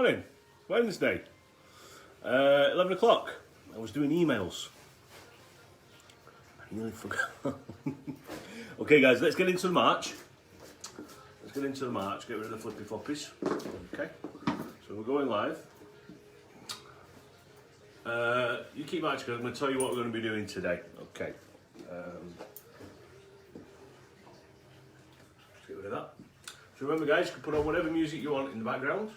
Morning, Wednesday, 11 o'clock. I was doing emails. I nearly forgot. Okay, guys, let's get into the march. Get rid of the flippy floppies. Okay, so we're going live. You keep marching, because I'm going to tell you what we're going to be doing today. Okay. Let's get rid of that. So remember, guys, you can put on whatever music you want in the background.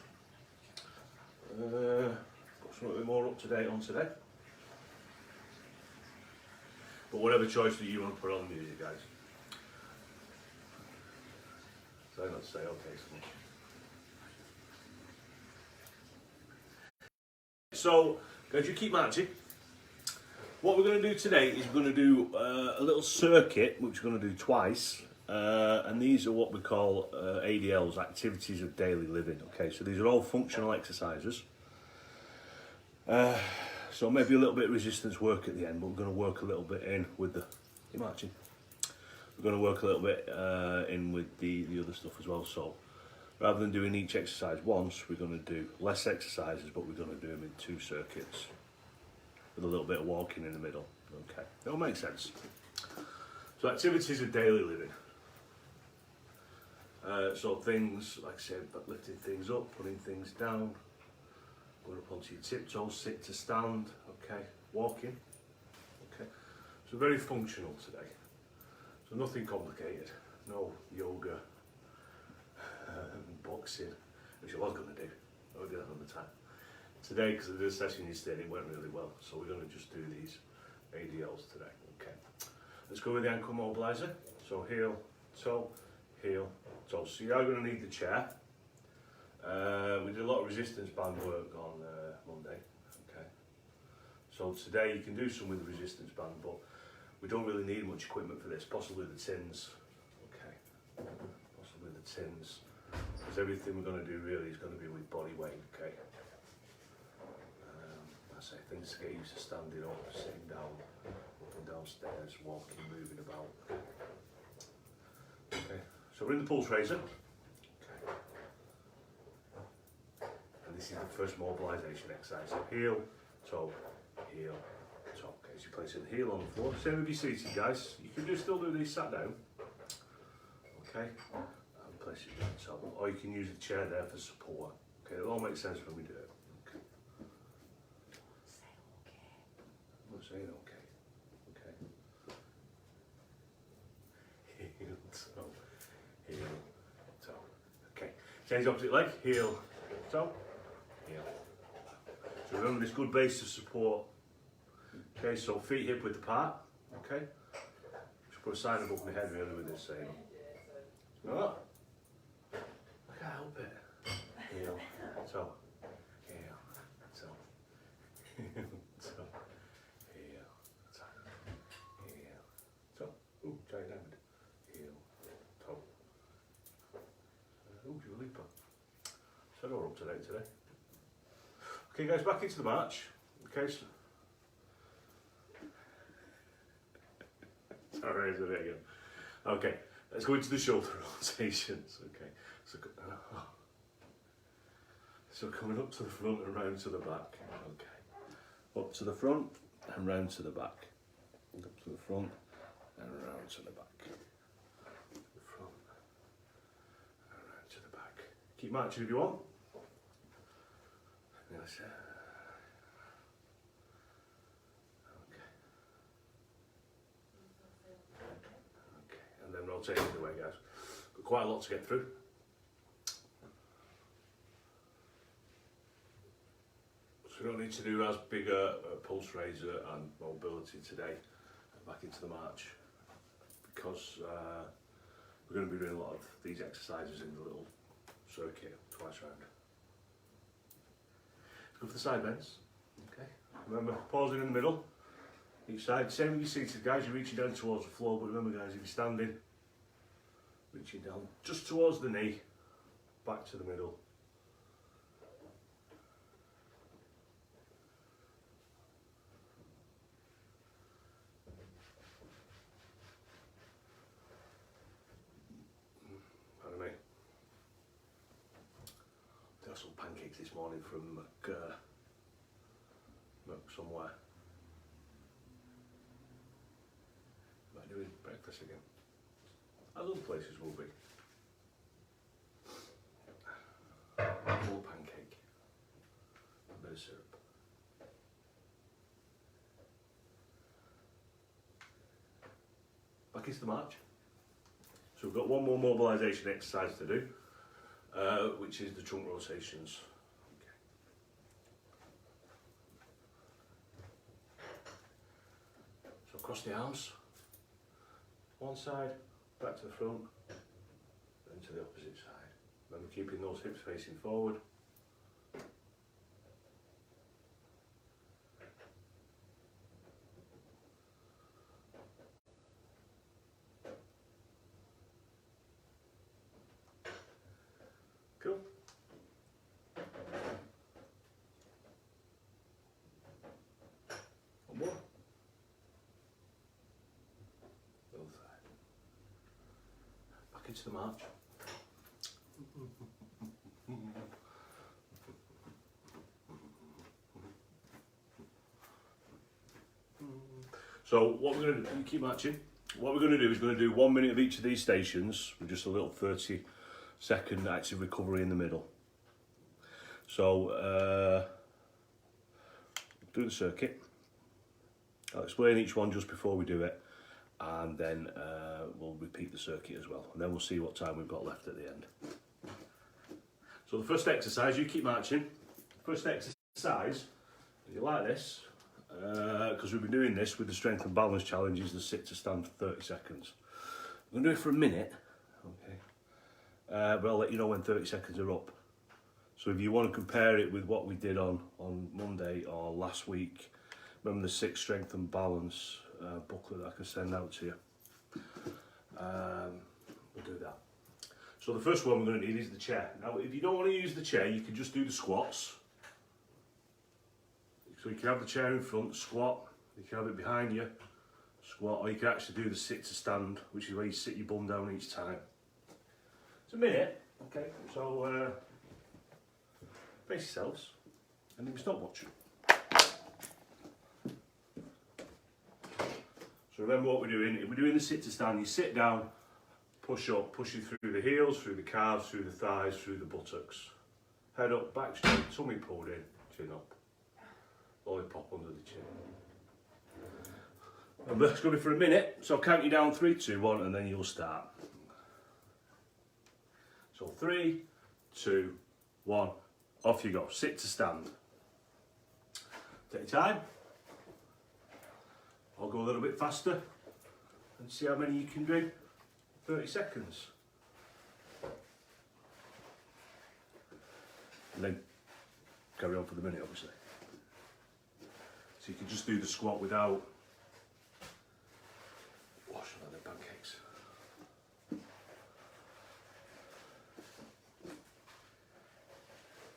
Got something more up to date on today. But whatever choice that you want to put on the music, guys. So I'm not to say okay so much. So, guys, you keep marching. What we're going to do today is we're going to do a little circuit, which we're going to do twice. And these are what we call ADLs, activities of daily living. Okay, so these are all functional exercises. So maybe a little bit of resistance work at the end, but we're going to work a little bit in with the marching. We're going to work a little bit in with the other stuff as well. So rather than doing each exercise once, we're going to do less exercises, but we're going to do them in 2 circuits with a little bit of walking in the middle. Okay, that will make sense. So activities of daily living. So things, like I said, lifting things up, putting things down, going up onto your tiptoes, sit to stand, okay, walking, okay. So very functional today. So nothing complicated, no yoga, boxing, which I was going to do. I'll do that another time. Today, because of the session yesterday, it went really well. So we're going to just do these ADLs today, okay. Let's go with the ankle mobiliser. So heel, toe, heel, toe. So you are going to need the chair. We did a lot of resistance band work on Monday, okay. So today you can do some with the resistance band, but we don't really need much equipment for this, possibly the tins, okay. Possibly the tins, because everything we're going to do really is going to be with body weight, okay. I say things to get used to standing up, sitting down, up and downstairs, walking, moving about. Okay, so we're in the pulse raiser. Okay. And this is the first mobilisation exercise. So heel, toe, heel, toe. Okay, so you're placing the heel on the floor. Same with your seated, guys. You can still do these sat down. Okay, and place it on top. Or you can use the chair there for support. Okay, it all makes sense when we do it. Okay. I'm saying okay. Okay. Heel, toe, heel, toe. Okay. Change opposite leg. Heel, toe, heel. So remember this good base of support. Okay, so feet hip width apart. Okay. Just put a sign above my head really with this saying. Oh, I can't help it. Heel, toe, heel, toe, heel, toe, heel, toe, heel, toe. Ooh, giant diamond. Heel, toe. Ooh, Dua Lipa. So we're up to date today. Okay, guys, back into the march. Okay. So sorry, is it again? Okay, let's go into the shoulder rotations. Okay, so coming up to the front and round to the back. Okay, up to the front and round to the back. Up to the front and round to the back. The front and round to the back. Keep marching if you want. Yes. And then rotate it away, guys. Got quite a lot to get through. So we don't need to do as big a pulse raiser and mobility today. Back into the march, because we're going to be doing a lot of these exercises in the little circuit twice round. Let's go for the side bends. Okay. Remember, pausing in the middle. Each side, same with your seated, guys, you're reaching down towards the floor, but remember, guys, if you're standing, reaching down just towards the knee, back to the middle. Pardon me. There's some pain pancakes this morning from somewhere. Am I doing breakfast again? As other places will be. Full pancake, a bit of syrup. Back into the march. So we've got one more mobilisation exercise to do, which is the trunk rotations. Okay. So across the arms, one side, back to the front, then to the opposite side. Remember keeping those hips facing forward. Cool. One more. The other side. Back into the march. So what we're going to do, you keep marching. What we're going to do is going to do 1 minute of each of these stations with just a little 30-second active recovery in the middle. So do the circuit. I'll explain each one just before we do it, and then we'll repeat the circuit as well, and then we'll see what time we've got left at the end. So the first exercise, you keep marching. First exercise, if you like this, because we've been doing this with the strength and balance challenges, the sit to stand for 30 seconds. I'm going to do it for a minute, okay? But I'll let you know when 30 seconds are up. So if you want to compare it with what we did on Monday or last week, remember the 6 strength and balance booklet that I can send out to you. We'll do that. So the first one we're going to need is the chair. Now if you don't want to use the chair, you can just do the squats. So you can have the chair in front, squat, you can have it behind you, squat, or you can actually do the sit to stand, which is where you sit your bum down each time. It's a minute, okay, so face yourselves, and then we stopwatch. So remember what we're doing. If we're doing the sit to stand, you sit down, push up, pushing through the heels, through the calves, through the thighs, through the buttocks. Head up, back straight, tummy pulled in, chin up. Lollipop under the chin. And that's going to be for a minute, so I'll count you down 3, 2, 1, and then you'll start. So 3, 2, 1, off you go. Sit to stand. Take your time. I'll go a little bit faster and see how many you can do. 30 seconds. And then carry on for the minute, obviously. So you can just do the squat without washing on the pancakes.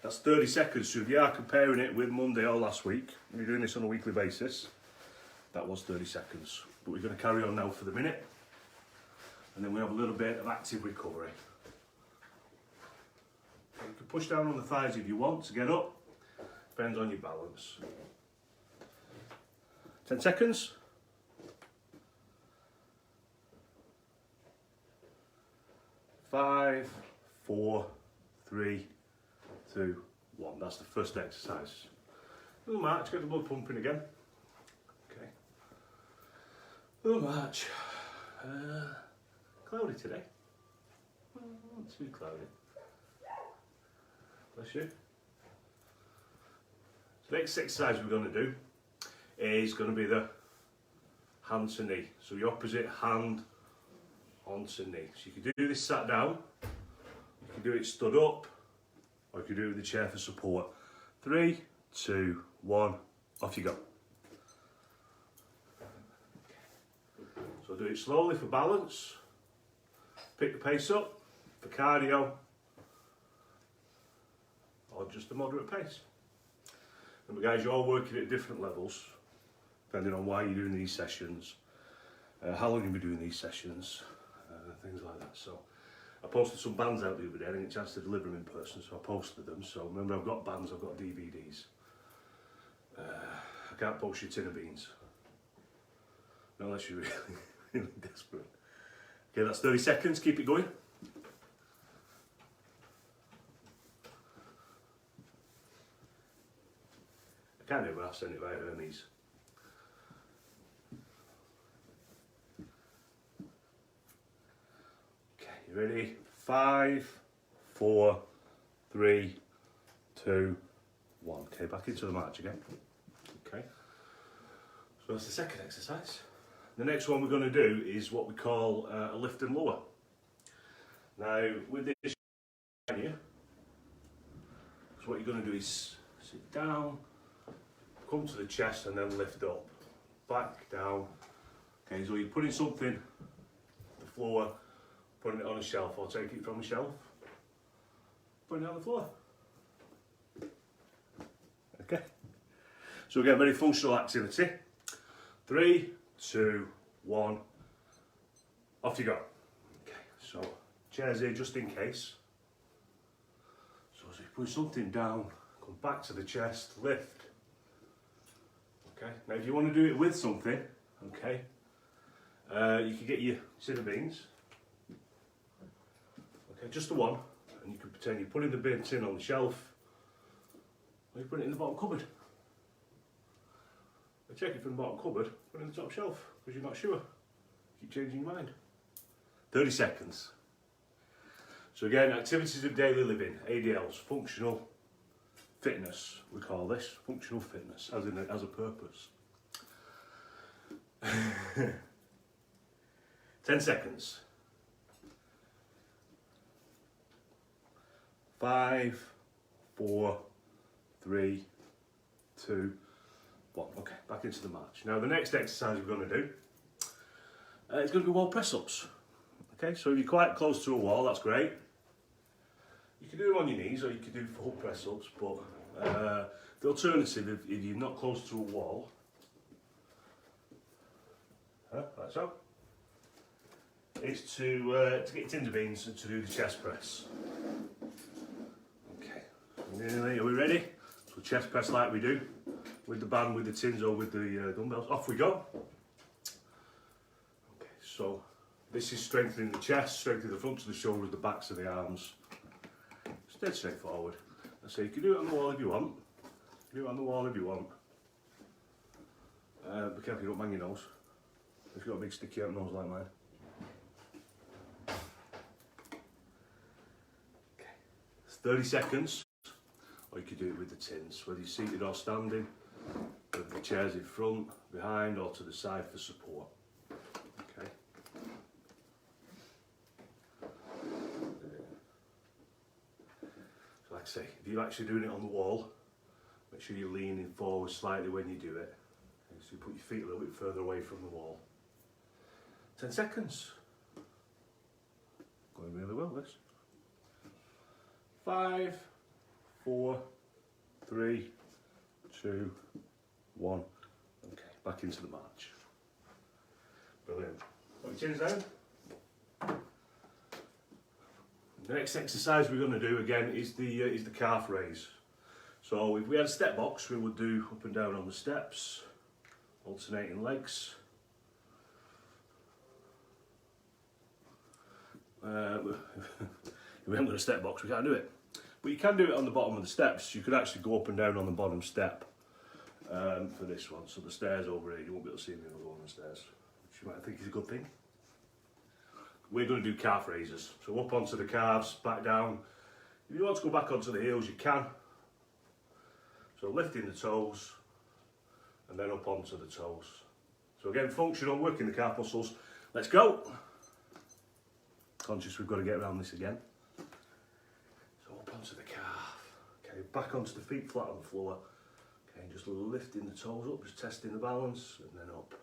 That's 30 seconds, so if you are comparing it with Monday or last week, you're doing this on a weekly basis, that was 30 seconds. But we're going to carry on now for the minute, and then we have a little bit of active recovery. You can push down on the thighs if you want to get up, depends on your balance. 10 seconds. 5, 4, 3, 2, 1. That's the first exercise. Little march, get the blood pumping again. Okay. Little march. Cloudy today. Not too cloudy. Bless you. The next exercise we're going to do is going to be the hand to knee. So the opposite hand onto knee. So you can do this sat down, you can do it stood up, or you can do it with the chair for support. 3, 2, 1, off you go. So do it slowly for balance, pick the pace up for cardio, or just a moderate pace. Remember guys, you're all working at different levels, depending on why you're doing these sessions, how long you'll be doing these sessions, things like that. So I posted some bands out the other day. I didn't get a chance to deliver them in person, so I posted them. So remember, I've got bands, I've got DVDs. I can't post you a tin of beans. Not unless you're really, really desperate. Okay, that's 30 seconds, keep it going. I can't do it when I've sent it by Hermes. Okay, you ready? 5, 4, 3, 2, 1. Okay, back into the march again. Okay, so that's the second exercise. The next one we're going to do is what we call a lift and lower. Now, with this here, so what you're going to do is sit down, come to the chest and then lift up, back, down. Okay, so you're putting something on the floor, putting it on a shelf, or take it from a shelf, putting it on the floor. Okay, so again, very functional activity. 3, 2, 1, off you go. Okay, so chairs here just in case. So as you put something down, come back to the chest, lift. Okay, now if you want to do it with something, okay, you can get your tin of beans. Okay, just the one, and you can pretend you're putting the tin on the shelf, or you put it in the bottom cupboard. Take it from the bottom cupboard, put it in the top shelf, because you're not sure. Keep changing your mind. 30 seconds. So again, activities of daily living, ADLs, functional fitness, we call this, functional fitness, as a purpose. 10 seconds. 5, 4, 3, 2, 1. Okay, back into the march. Now the next exercise we're going to do is going to be wall press-ups. Okay, so if you're quite close to a wall, that's great. You can do them on your knees or you can do full press-ups, but the alternative, if you're not close to a wall, like so, is to get your tins of beans and to do the chest press. Okay, nearly, are we ready? So chest press like we do, with the band, with the tins or with the dumbbells. Off we go. Okay, so this is strengthening the chest, strengthening the fronts of the shoulders, the backs of the arms. It's dead straightforward. So you can do it on the wall if you want. Do it on the wall if you want. Be careful you don't bang your nose. If you've got a big sticky out nose like mine. Okay, it's 30 seconds. Or you could do it with the tins, whether you're seated or standing, whether the chair's in front, behind or to the side for support. Okay. So like I say, if you're actually doing it on the wall, make sure you're leaning forward slightly when you do it. Okay, so you put your feet a little bit further away from the wall. 10 seconds. Going really well, this. 5, 4, 3, 2, 1. Okay, back into the march. Brilliant. Put your chins down. The next exercise we're going to do again is the calf raise. So if we had a step box, we would do up and down on the steps, alternating legs. If we haven't got a step box, we can't do it. But you can do it on the bottom of the steps. You could actually go up and down on the bottom step for this one. So the stairs over here, you won't be able to see me when I go on the stairs, which you might think is a good thing. We're going to do calf raises. So up onto the calves, back down. If you want to go back onto the heels, you can. So lifting the toes and then up onto the toes. So again, functional, working the calf muscles. Let's go. Conscious we've got to get around this again. So up onto the calf. Okay, back onto the feet flat on the floor. Okay, just lifting the toes up, just testing the balance, and then up.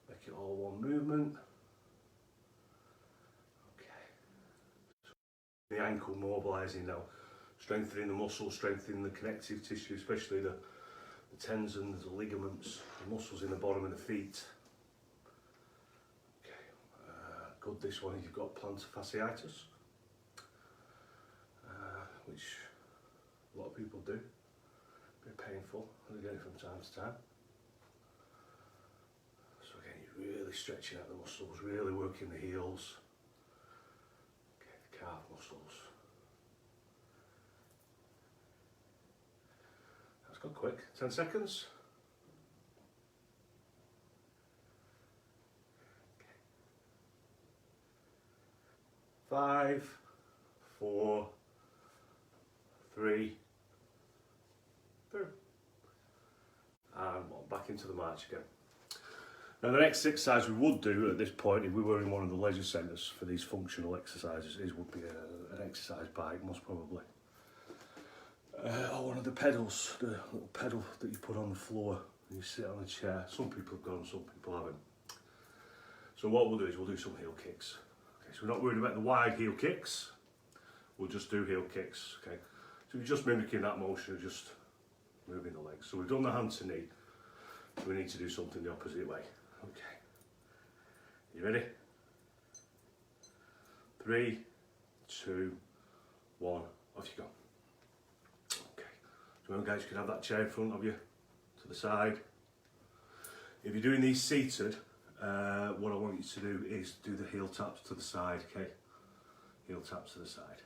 Make it all one movement. The ankle mobilising now, strengthening the muscles, strengthening the connective tissue, especially the tendons, the ligaments, the muscles in the bottom of the feet. Okay, good this one if you've got plantar fasciitis. which a lot of people do. A bit painful, and again from time to time. So again, you're really stretching out the muscles, really working the heels, okay, the calf muscles. That's gone quick. 10 seconds. Okay. 5, 4, 3, 2, and back into the march again. Now the next exercise we would do at this point, if we were in one of the leisure centres for these functional exercises, would be an exercise bike, most probably. Or one of the pedals, the little pedal that you put on the floor and you sit on a chair. Some people have gone, some people haven't. So what we'll do is we'll do some heel kicks. Okay, so we're not worried about the wide heel kicks, we'll just do heel kicks. Okay, so we're just mimicking that motion of just moving the legs. So we've done the hand to knee, so we need to do something the opposite way. Okay, you ready? 3, 2, 1, off you go. Okay, so guys, you can have that chair in front of you to the side. If you're doing these seated, what I want you to do is do the heel taps to the side, okay? Heel taps to the side.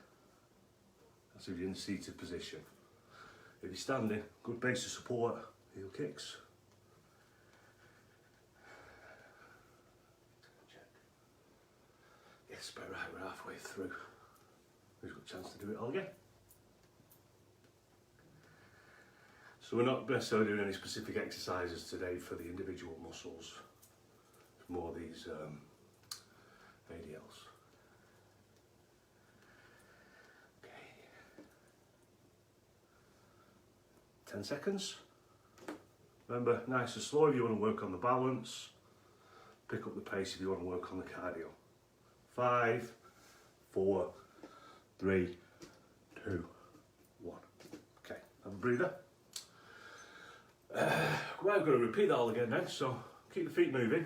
That's if you're in the seated position. If you're standing, good base of support, heel kicks. Yes, about right, we're halfway through. We've got a chance to do it all again. So we're not necessarily doing any specific exercises today for the individual muscles. It's more these ADLs. Okay. 10 seconds. Remember, nice and slow if you want to work on the balance. Pick up the pace if you want to work on the cardio. 5, 4, 3, 2, 1. Okay, have a breather. We're going to repeat that all again now, so keep the feet moving.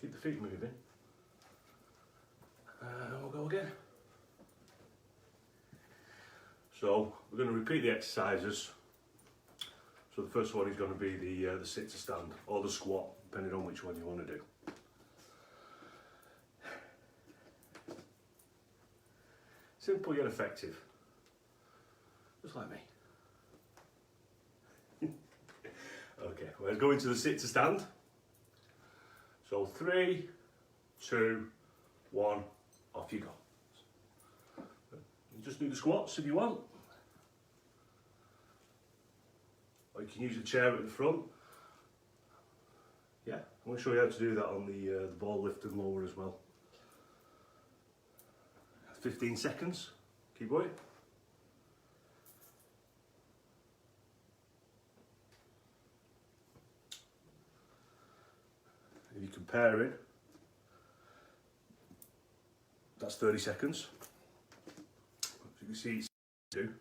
Keep the feet moving. We'll go again. So we're going to repeat the exercises. So the first one is going to be the sit to stand or the squat, depending on which one you want to do. Simple yet effective, just like me. Okay, we're going to the sit to stand. So 3, 2, 1, off you go. You just do the squats if you want. Or you can use a chair at the front. Yeah, I'm going to show you how to do that on the ball lift and lower as well. 15 seconds, keep going. If you compare it, that's 30 seconds. So you can see it's do.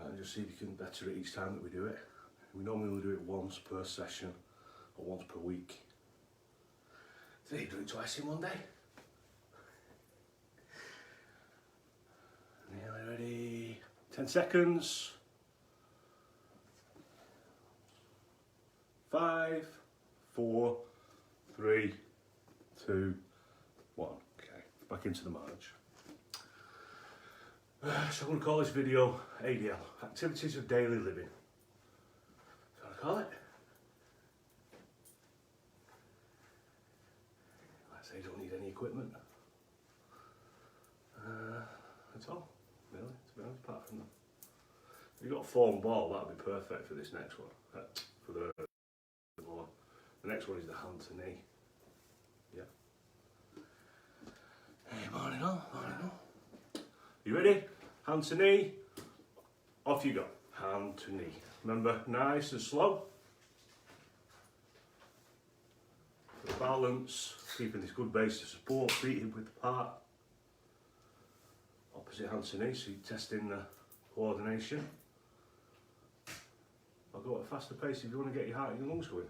And just see if you can better it each time that we do it. We normally will do it once per session or once per week. Today you do it twice in one day. Nearly ready. 10 seconds. 5, 4, 3, 2, 1. Okay, back into the march. So I'm going to call this video ADL, Activities of Daily Living. That's what I call it. Like I say, you don't need any equipment at all, really, to be honest, apart from that. If you've got a foam ball, that would be perfect for this next one, for the lower. The next one is the hand to knee. Yeah. Hey, morning all, morning all. You ready? Hand to knee, off you go. Hand to knee. Remember, nice and slow. For the balance, keeping this good base to support, feet hip width apart. Opposite hand to knee, so you're testing the coordination. I'll go at a faster pace if you want to get your heart and your lungs going.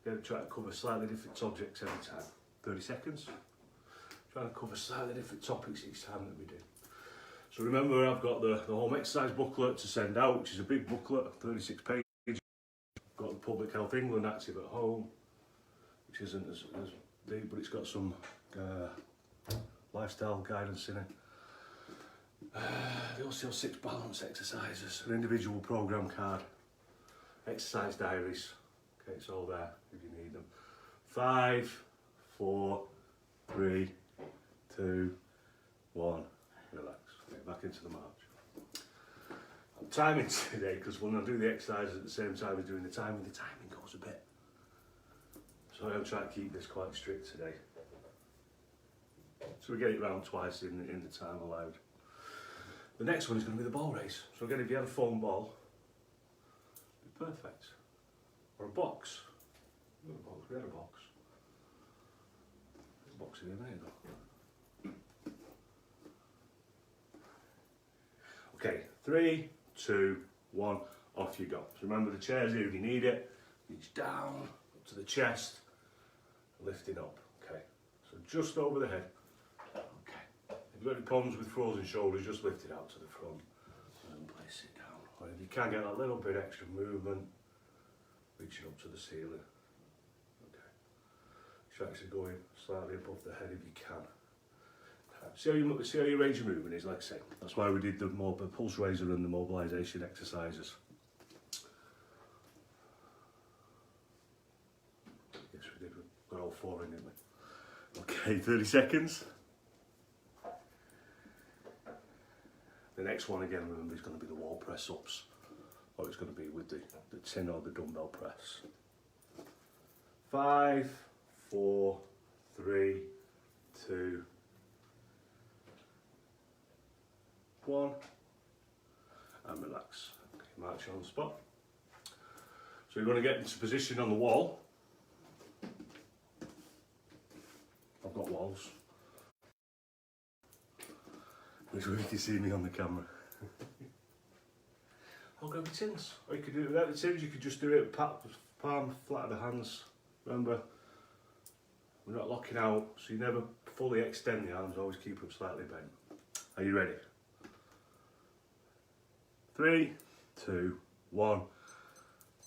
Again, try to cover slightly different objects every time. 30 seconds. trying to cover slightly different topics each time that we do. So remember, I've got the home exercise booklet to send out, which is a big booklet, 36 pages. I've got the Public Health England Active at Home, which isn't as big, but it's got some lifestyle guidance in it. They also have 6 balance exercises, an individual program card, exercise diaries. Okay, it's all there if you need them. 5, 4, 3, 2, 1. Relax. Okay, back into the march. I'm timing today because when I do the exercises at the same time as doing the timing goes a bit. So I'm trying to keep this quite strict today. So we get it round twice in the time allowed. The next one is going to be the ball race. So again, if you had a foam ball, it'd be perfect. Or a box. We had a box. There's a box in here, there you go. Okay, 3, 2, 1, off you go. So remember the chair's here if you need it. Reach down, up to the chest, lifting up. Okay, so just over the head. Okay, if you've got any problems with frozen shoulders, just lift it out to the front and then place it down. Or if you can get a little bit extra movement, reaching up to the ceiling. Okay, so actually going slightly above the head if you can. See how your range of movement is, like I say. That's why we did the pulse raiser and the mobilisation exercises. Yes, we did. We've got all 4 in, didn't we? Okay, 30 seconds. The next one, again, remember, is going to be the wall press ups. Or it's going to be with the tin or the dumbbell press. 5, 4, 3, 2, 1, and relax. Okay, march on the spot. So you're going to get into position on the wall. I've got walls. Which way can you see me on the camera? I'll grab the tins. Or you could do it without the tins, you could just do it palm flat of the hands. Remember, we're not locking out, so you never fully extend the arms, always keep them slightly bent. Are you ready? 3, 2, 1,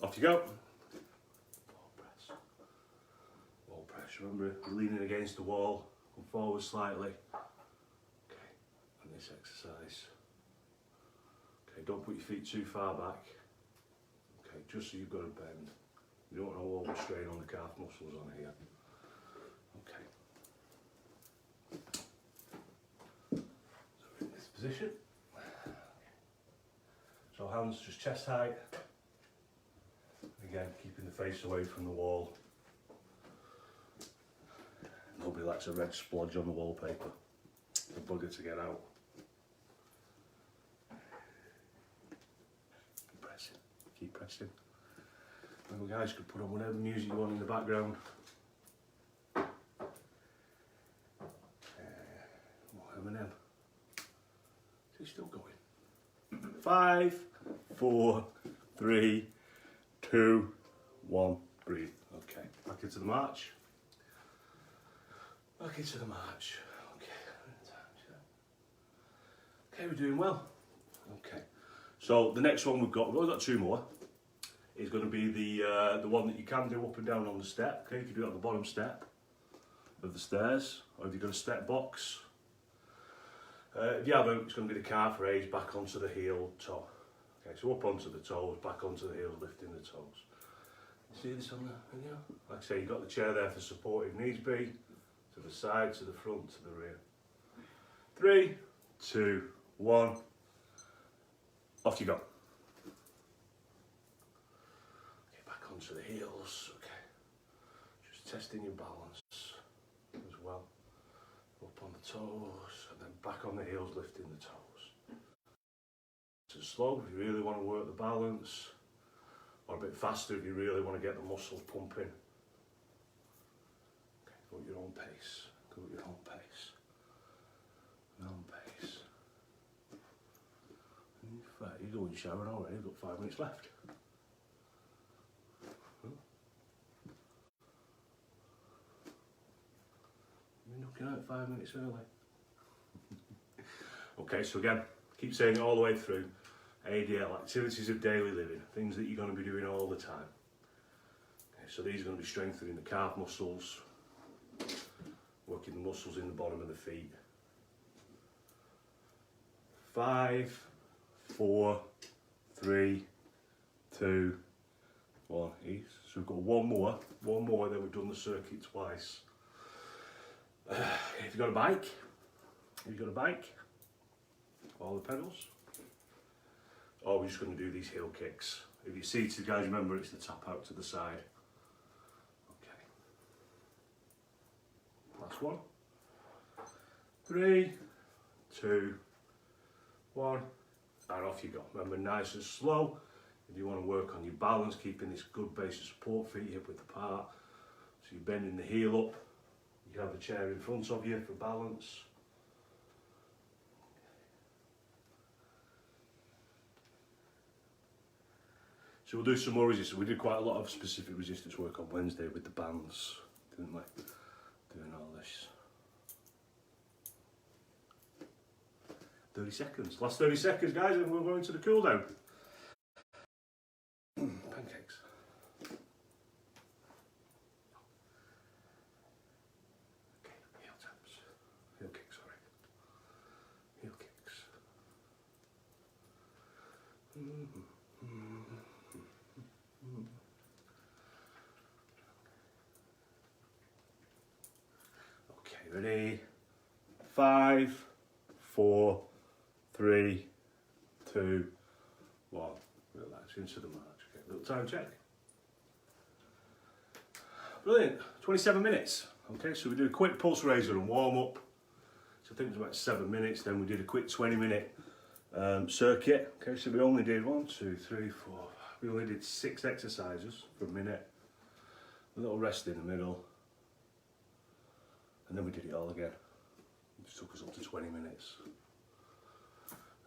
off you go. Wall press. Wall press. Remember, you're leaning against the wall, come forward slightly. Okay, and this exercise. Okay, don't put your feet too far back. Okay, just so you've got a bend. You don't want to overstrain on the calf muscles on here. Okay. So we're in this position. So hands just chest height. Again, keeping the face away from the wall. Nobody likes a red splodge on the wallpaper. It's a bugger to get out. Keep pressing, keep pressing. Remember guys, you could put on whatever music you want in the background. Eminem. Is he still going? 5, 4, 3, 2, 1, breathe. Okay, back into the march. Back into the march. Okay, we're doing well. Okay, so the next one we've only got 2 more. Is going to be the one that you can do up and down on the step. Okay, you can do it on the bottom step of the stairs, or if you've got a step box. If you haven't, it's going to be the calf raise back onto the heel toe. Okay, so up onto the toes, back onto the heels, lifting the toes. See this on the video? Like I say, you've got the chair there for support if needs be. To the side, to the front, to the rear. 3, 2, 1. Off you go. Okay, back onto the heels. Okay, just testing your balance as well. Up on the toes, and then back on the heels, lifting the toes. So slow if you really want to work the balance, or a bit faster if you really want to get the muscles pumping. Okay, go at your own pace. Go at your own pace. Your own pace. Right, you're going showering already. You've got 5 minutes left. You're looking at 5 minutes early. Okay, so again, keep saying it all the way through. ADL, activities of daily living, things that you're going to be doing all the time. Okay, so these are going to be strengthening the calf muscles, working the muscles in the bottom of the feet. 5, 4, 3, 2, 1. Ease. So we've got one more, then we've done the circuit twice. If you've got a bike, all the pedals. Or we're just going to do these heel kicks. If you're seated, guys, remember it's the tap out to the side. Okay. Last one. 3, 2, 1, and off you go. Remember, nice and slow. If you want to work on your balance, keeping this good base of support, feet hip width apart. So you're bending the heel up. You have a chair in front of you for balance. So we'll do some more resistance. We did quite a lot of specific resistance work on Wednesday with the bands, didn't we? Doing all this. 30 seconds. Last 30 seconds, guys, and we'll go into the cool down. Pancakes. Okay, heel taps. Heel kicks, sorry. Heel kicks. Okay, ready? 5, 4, 3, 2, 1. Relax into the march. Okay, little time check. Brilliant. 27 minutes. Okay, so we did a quick pulse raiser and warm up. So I think it was about 7 minutes. Then we did a quick 20-minute circuit. Okay, so we only did 1, 2, 3, 4. We only did 6 exercises for a minute. A little rest in the middle. And then we did it all again. It just took us up to 20 minutes.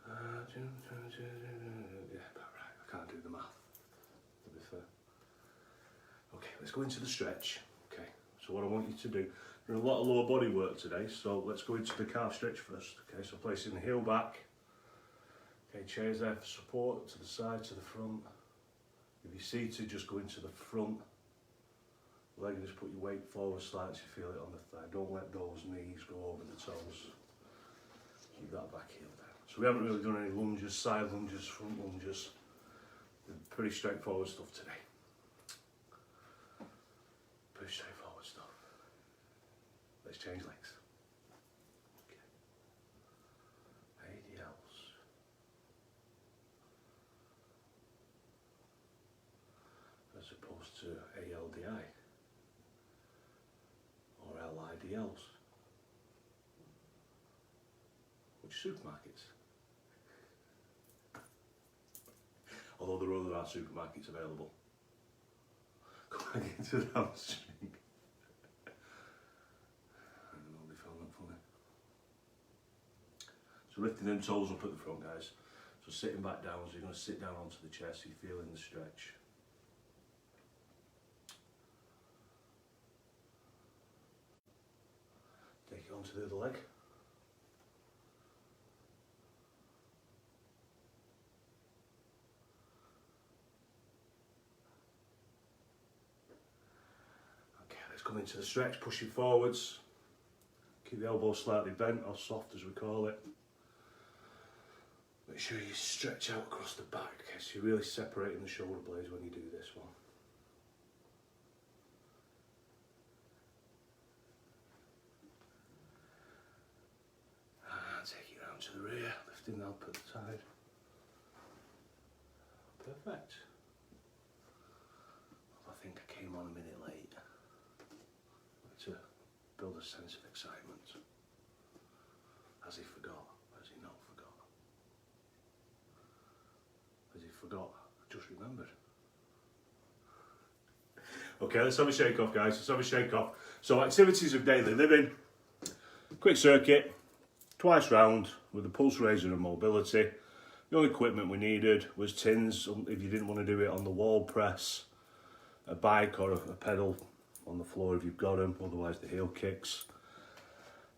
Yeah, about right. I can't do the math, to be fair. Okay, let's go into the stretch. Okay, so what I want you to do, we're doing a lot of lower body work today, so let's go into the calf stretch first. Okay, so placing the heel back. Okay, chairs there for support, to the side, to the front. If you're seated, just go into the front leg and just put your weight forward slightly so you feel it on the thigh. Don't let those knees go over the toes. Keep that back heel down. So we haven't really done any lunges, side lunges, front lunges. Pretty straightforward stuff today. Pretty straightforward stuff. Let's change legs. Okay. ADLs. As opposed to ALDI or LIDLs. Which supermarkets? Although there are supermarkets available. Going into the hamstring. Nobody found that funny. So lifting them toes up at the front, guys. So sitting back down, so you're going to sit down onto the chair so you're feeling the stretch. Take it onto the other leg. Come into the stretch, pushing forwards. Keep the elbows slightly bent or soft as we call it. Make sure you stretch out across the back, okay, so you're really separating the shoulder blades when you do this one. And take it round to the rear, lifting up at the side. Perfect. I think I came on a minute late. To build a sense of excitement. Has he forgot? Has he not forgot? Has he forgot? Just remembered. Okay, let's have a shake off, guys. Let's have a shake off. So, activities of daily living. Quick circuit, twice round with a pulse raiser and mobility. The only equipment we needed was tins, if you didn't want to do it on the wall press, a bike or a pedal on the floor if you've got them, otherwise the heel kicks.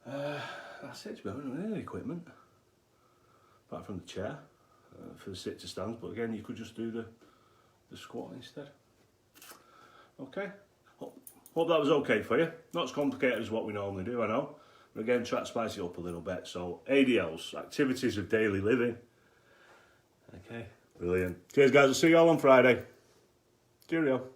That's it, we haven't done any equipment. Apart from the chair, for the sit to stands, but again, you could just do the squat instead. Okay, hope that was okay for you. Not as complicated as what we normally do, I know. But again, try to spice it up a little bit. So, ADLs, activities of daily living. Okay, brilliant. Cheers guys, I'll see you all on Friday. Cheerio.